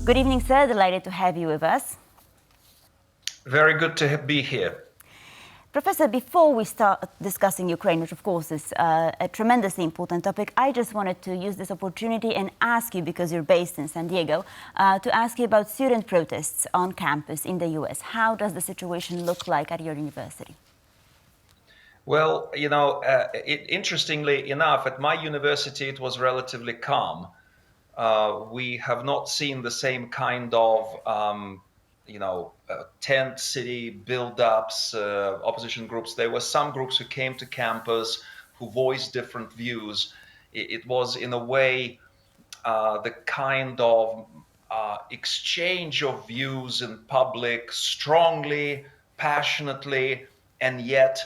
Good evening, sir. Delighted to have you with us. Very good to be here. Professor, before we start discussing Ukraine, which of course is a tremendously important topic, I just wanted to use this opportunity and ask you, because you're based in San Diego, to ask you about student protests on campus in the US. How does the situation look like at your university? Well, interestingly enough, at my university, it was relatively calm. We have not seen the same kind of, tent city build-ups, opposition groups. There were some groups who came to campus who voiced different views. It was, in a way, the kind of exchange of views in public, strongly, passionately, and yet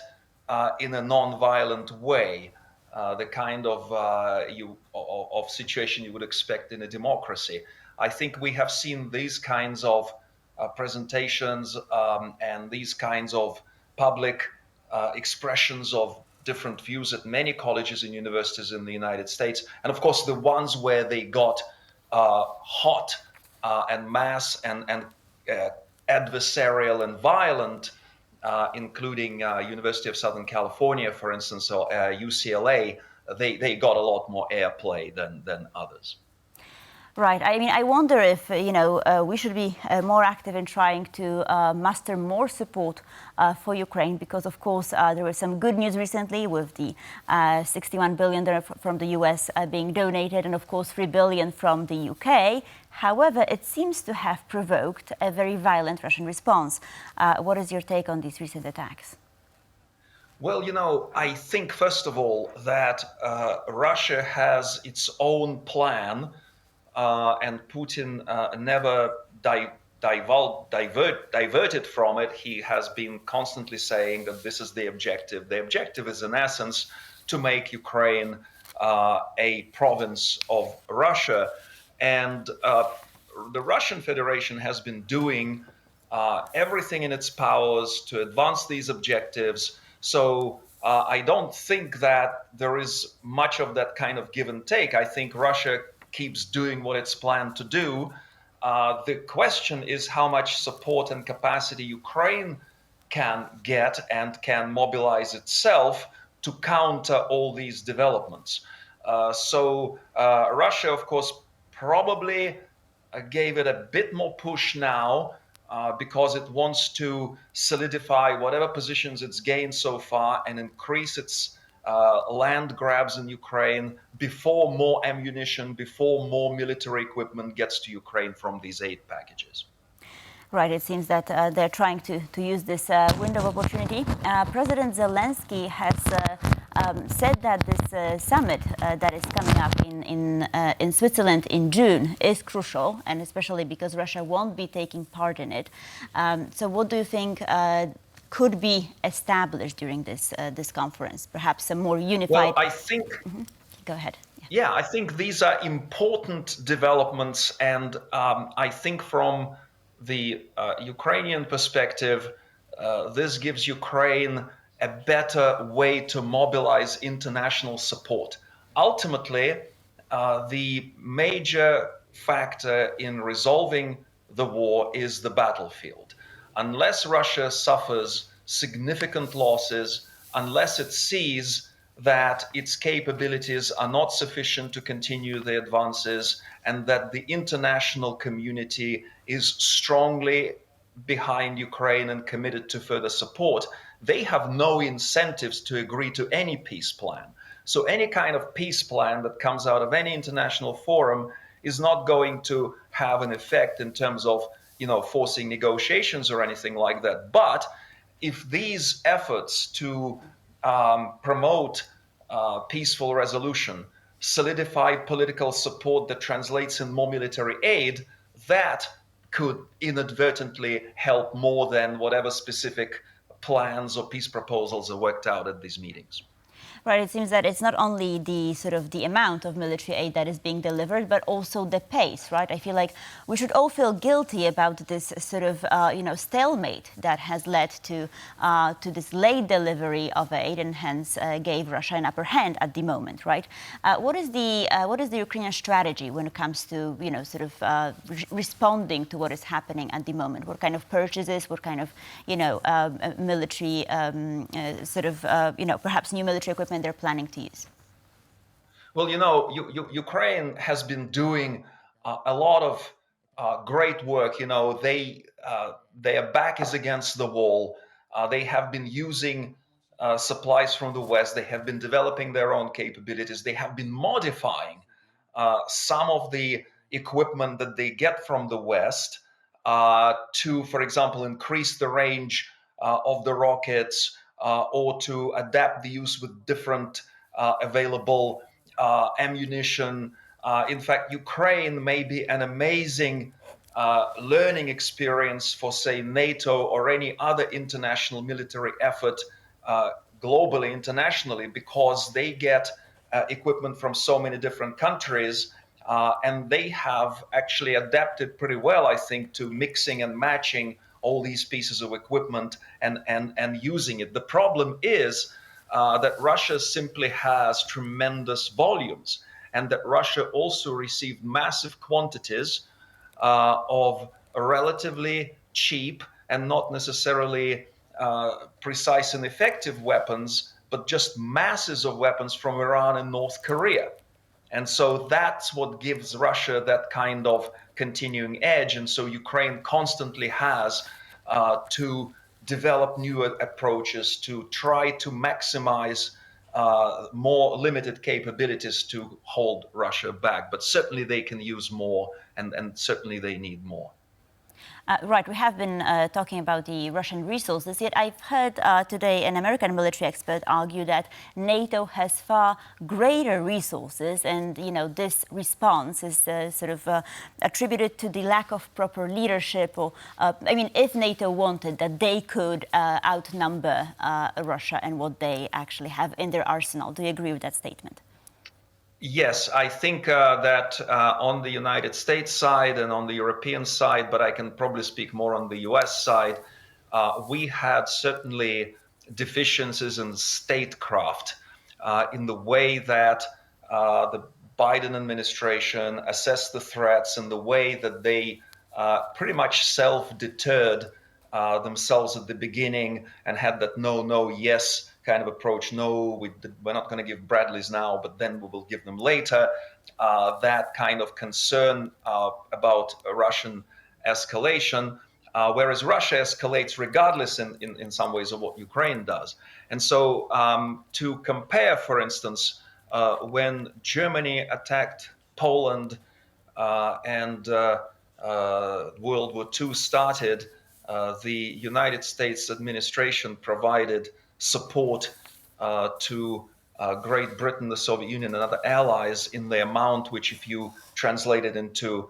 in a non-violent way. The kind of situation you would expect in a democracy. I think we have seen these kinds of presentations and these kinds of public expressions of different views at many colleges and universities in the United States. And of course, the ones where they got hot and mass and adversarial and violent, including University of Southern California, for instance, or UCLA, they got a lot more airplay than others. Right. I mean, I wonder if, we should be more active in trying to muster more support for Ukraine, because, of course, there was some good news recently with the $61 billion from the US being donated and, of course, $3 billion from the UK. However, it seems to have provoked a very violent Russian response. What is your take on these recent attacks? Well, I think, first of all, that Russia has its own plan. And Putin never diverted from it. He has been constantly saying that this is the objective. The objective is, in essence, to make Ukraine a province of Russia. And the Russian Federation has been doing everything in its powers to advance these objectives. So I don't think that there is much of that kind of give and take. I think Russia keeps doing what it's planned to do. The question is how much support and capacity Ukraine can get and can mobilize itself to counter all these developments. So Russia, of course, probably gave it a bit more push now because it wants to solidify whatever positions it's gained so far and increase its land grabs in Ukraine before more ammunition, before more military equipment gets to Ukraine from these aid packages. Right, it seems that they're trying to use this window of opportunity. President Zelensky has said that this summit that is coming up in Switzerland in June is crucial, and especially because Russia won't be taking part in it. So what do you think could be established during this conference? Perhaps a more unified... Well, I think... Go ahead. Yeah, I think these are important developments, and I think from the Ukrainian perspective, this gives Ukraine a better way to mobilize international support. Ultimately, the major factor in resolving the war is the battlefield. Unless Russia suffers significant losses, unless it sees that its capabilities are not sufficient to continue the advances, and that the international community is strongly behind Ukraine and committed to further support, they have no incentives to agree to any peace plan. So any kind of peace plan that comes out of any international forum is not going to have an effect in terms of forcing negotiations or anything like that. But if these efforts to promote peaceful resolution, solidify political support that translates in more military aid, that could inadvertently help more than whatever specific plans or peace proposals are worked out at these meetings. Right, it seems that it's not only the sort of the amount of military aid that is being delivered, but also the pace, right? I feel like we should all feel guilty about this sort of, stalemate that has led to this late delivery of aid and hence gave Russia an upper hand at the moment, right? What is the Ukrainian strategy when it comes to, responding to what is happening at the moment? What kind of purchases, what kind of, military, perhaps new military equipment they're planning to use? Well, Ukraine has been doing a lot of great work. Their back is against the wall. They have been using supplies from the West. They have been developing their own capabilities. They have been modifying some of the equipment that they get from the West to, for example, increase the range of the rockets or to adapt the use with different available ammunition. In fact, Ukraine may be an amazing learning experience for, say, NATO or any other international military effort globally, internationally, because they get equipment from so many different countries. And they have actually adapted pretty well, I think, to mixing and matching all these pieces of equipment and using it. The problem is that Russia simply has tremendous volumes, and that Russia also received massive quantities of relatively cheap and not necessarily precise and effective weapons, but just masses of weapons from Iran and North Korea. And so that's what gives Russia that kind of continuing edge. And so Ukraine constantly has to develop new approaches to try to maximize more limited capabilities to hold Russia back. But certainly they can use more, and certainly they need more. Right, we have been talking about the Russian resources, yet I've heard today an American military expert argue that NATO has far greater resources, and this response is attributed to the lack of proper leadership. Or, if NATO wanted, that they could outnumber Russia and what they actually have in their arsenal. Do you agree with that statement? Yes, I think that on the United States side and on the European side, but I can probably speak more on the US side, we had certainly deficiencies in statecraft in the way that the Biden administration assessed the threats and the way that they pretty much self-deterred themselves at the beginning and had that no, no, yes kind of approach. No, we're not going to give Bradleys now, but then we will give them later. That kind of concern about Russian escalation, whereas Russia escalates regardless in some ways of what Ukraine does. And so to compare, for instance, when Germany attacked Poland and World War II started, the United States administration provided support to Great Britain, the Soviet Union, and other allies in the amount which, if you translate it into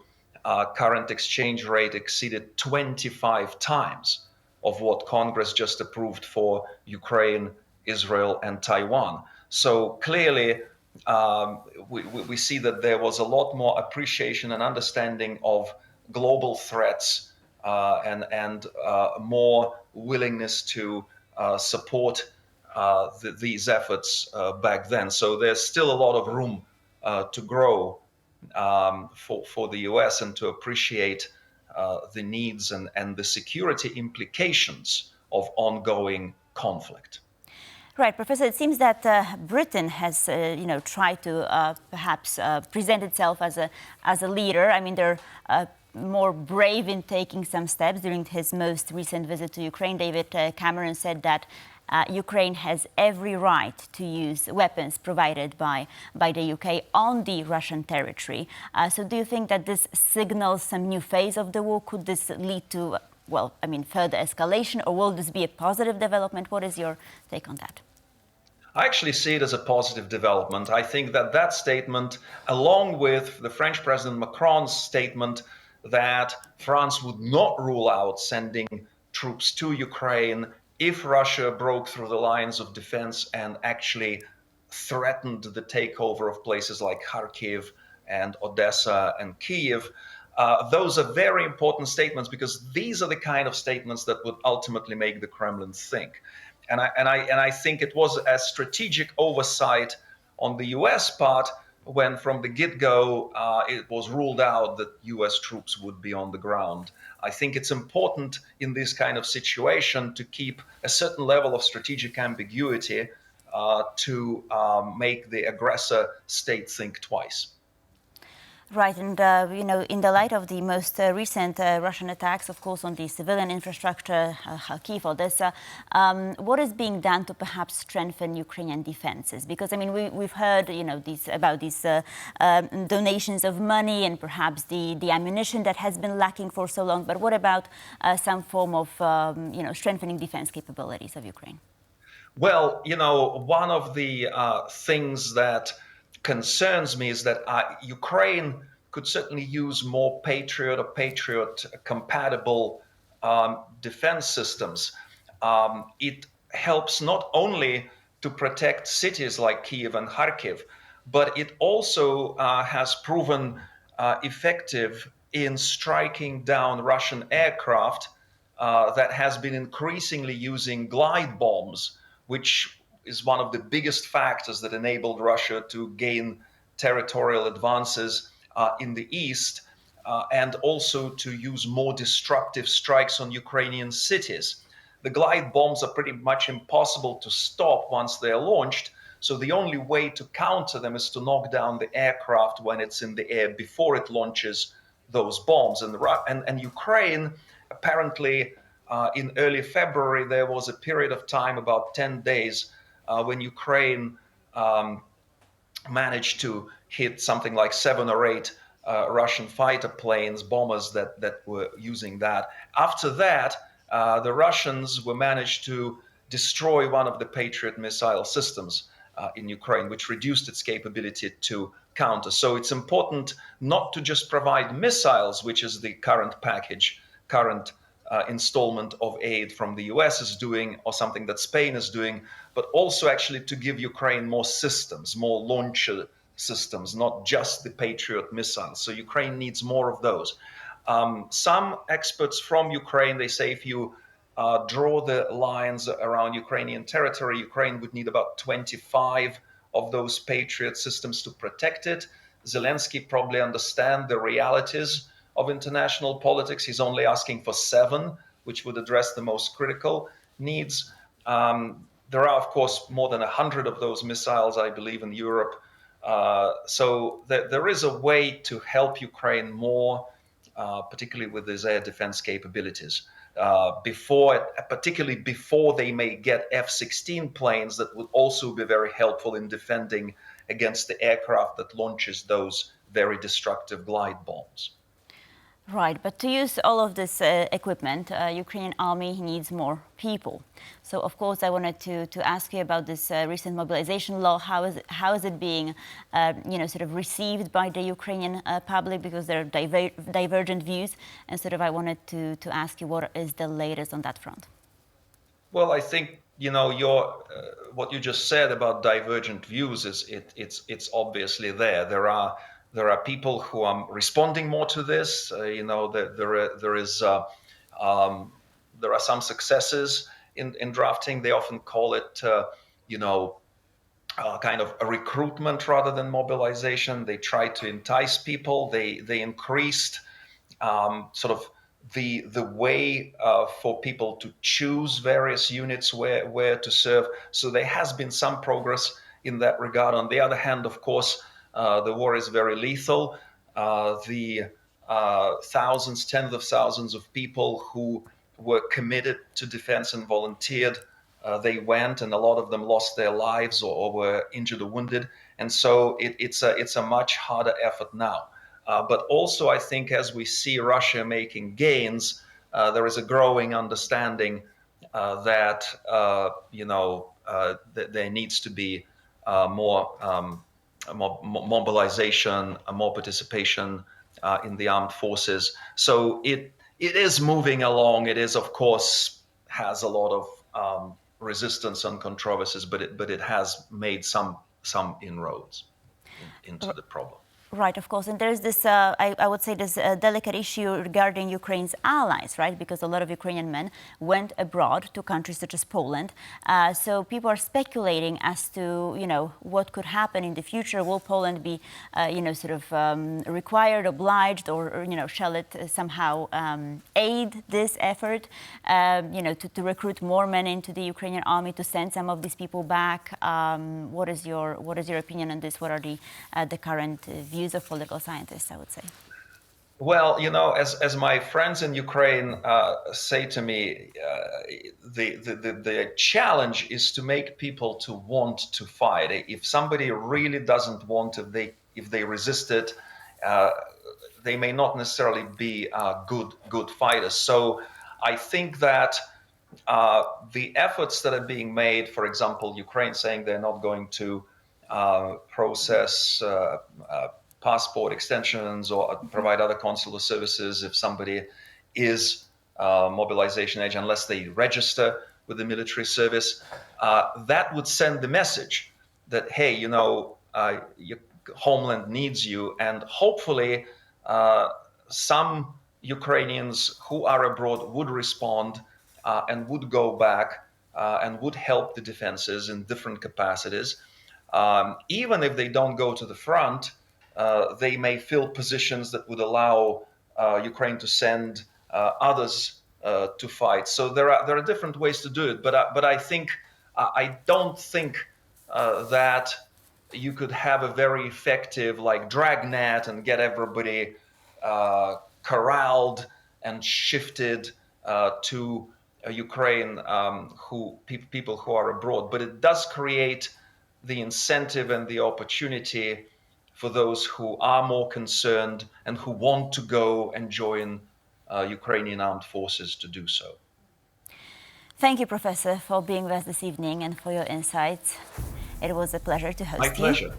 current exchange rate, exceeded 25 times of what Congress just approved for Ukraine, Israel, and Taiwan. So clearly, we see that there was a lot more appreciation and understanding of global threats and more willingness to support these efforts back then. So there's still a lot of room to grow for the US and to appreciate the needs and the security implications of ongoing conflict. Right, Professor, it seems that Britain has, tried to perhaps present itself as a leader. I mean, they're more brave in taking some steps. During his most recent visit to Ukraine, David Cameron said that Ukraine has every right to use weapons provided by the UK on the Russian territory. So do you think that this signals some new phase of the war? Could this lead to, further escalation, or will this be a positive development? What is your take on that? I actually see it as a positive development. I think that statement, along with the French President Macron's statement that France would not rule out sending troops to Ukraine if Russia broke through the lines of defense and actually threatened the takeover of places like Kharkiv and Odessa and Kiev. Those are very important statements because these are the kind of statements that would ultimately make the Kremlin think. And I think it was a strategic oversight on the US part when from the get-go it was ruled out that US troops would be on the ground. I think it's important in this kind of situation to keep a certain level of strategic ambiguity to make the aggressor state think twice. Right, and in the light of the most recent Russian attacks, of course, on the civilian infrastructure, Kyiv, Odessa, what is being done to perhaps strengthen Ukrainian defenses? Because I mean, we've heard, about these donations of money and perhaps the ammunition that has been lacking for so long. But what about some form of, strengthening defense capabilities of Ukraine? Well, one of the things that concerns me is that Ukraine could certainly use more Patriot or Patriot compatible defense systems. It helps not only to protect cities like Kiev and Kharkiv, but it also has proven effective in striking down Russian aircraft that has been increasingly using glide bombs, which is one of the biggest factors that enabled Russia to gain territorial advances in the east, and also to use more destructive strikes on Ukrainian cities. The glide bombs are pretty much impossible to stop once they're launched, so the only way to counter them is to knock down the aircraft when it's in the air before it launches those bombs. And Ukraine, apparently, in early February, there was a period of time, about 10 days, when Ukraine managed to hit something like 7 or 8 Russian fighter planes, bombers that were using that. After that, the Russians were managed to destroy one of the Patriot missile systems in Ukraine, which reduced its capability to counter. So it's important not to just provide missiles, which is the current installment of aid from the US is doing, or something that Spain is doing, but also actually to give Ukraine more systems, more launcher systems, not just the Patriot missiles. So Ukraine needs more of those. Some experts from Ukraine, they say if you draw the lines around Ukrainian territory, Ukraine would need about 25 of those Patriot systems to protect it. Zelensky probably understands the realities of international politics. He's only asking for 7, which would address the most critical needs. There are, of course, more than 100 of those missiles, I believe, in Europe. So there is a way to help Ukraine more, particularly with these air defense capabilities. Particularly before they may get F-16 planes, that would also be very helpful in defending against the aircraft that launches those very destructive glide bombs. Right, but to use all of this equipment, Ukrainian army needs more people. So, of course, I wanted to ask you about this recent mobilization law. How is it being, sort of received by the Ukrainian public? Because there are divergent views, and sort of I wanted to ask you what is the latest on that front. Well, I think what you just said about divergent views it's obviously there. There are people who are responding more to this. There are some successes in drafting. They often call it, kind of a recruitment rather than mobilization. They try to entice people. They increased sort of the way for people to choose various units where to serve. So there has been some progress in that regard. On the other hand, of course, the war is very lethal. The thousands, tens of thousands of people who were committed to defense and volunteered, they went, and a lot of them lost their lives or were injured or wounded. And so it's a much harder effort now. But also, I think, as we see Russia making gains, there is a growing understanding that there needs to be more mobilization, more participation in the armed forces. So it is moving along. It is, of course, has a lot of resistance and controversies, but it has made some some inroads into the problem. Right, of course. And there's this, I would say, this delicate issue regarding Ukraine's allies, right? Because a lot of Ukrainian men went abroad to countries such as Poland. So people are speculating as to, what could happen in the future. Will Poland be, required, obliged, or shall it somehow aid this effort, to recruit more men into the Ukrainian army, to send some of these people back? What is your opinion on this? What are the current views of political scientists, I would say? Well, as my friends in Ukraine say to me, the challenge is to make people to want to fight. If somebody really doesn't want, if they resist it, they may not necessarily be good fighters. So I think that the efforts that are being made, for example, Ukraine saying they're not going to process passport extensions or provide other consular services if somebody is mobilization age unless they register with the military service, that would send the message that, hey, your homeland needs you, and hopefully some Ukrainians who are abroad would respond and would go back and would help the defenses in different capacities. Even if they don't go to the front, they may fill positions that would allow Ukraine to send others to fight. So there are different ways to do it. But I don't think that you could have a very effective dragnet and get everybody corralled and shifted to Ukraine, people who are abroad. But it does create the incentive and the opportunity for those who are more concerned and who want to go and join Ukrainian armed forces to do so. Thank you, Professor, for being with us this evening and for your insights. It was a pleasure to host you. My pleasure.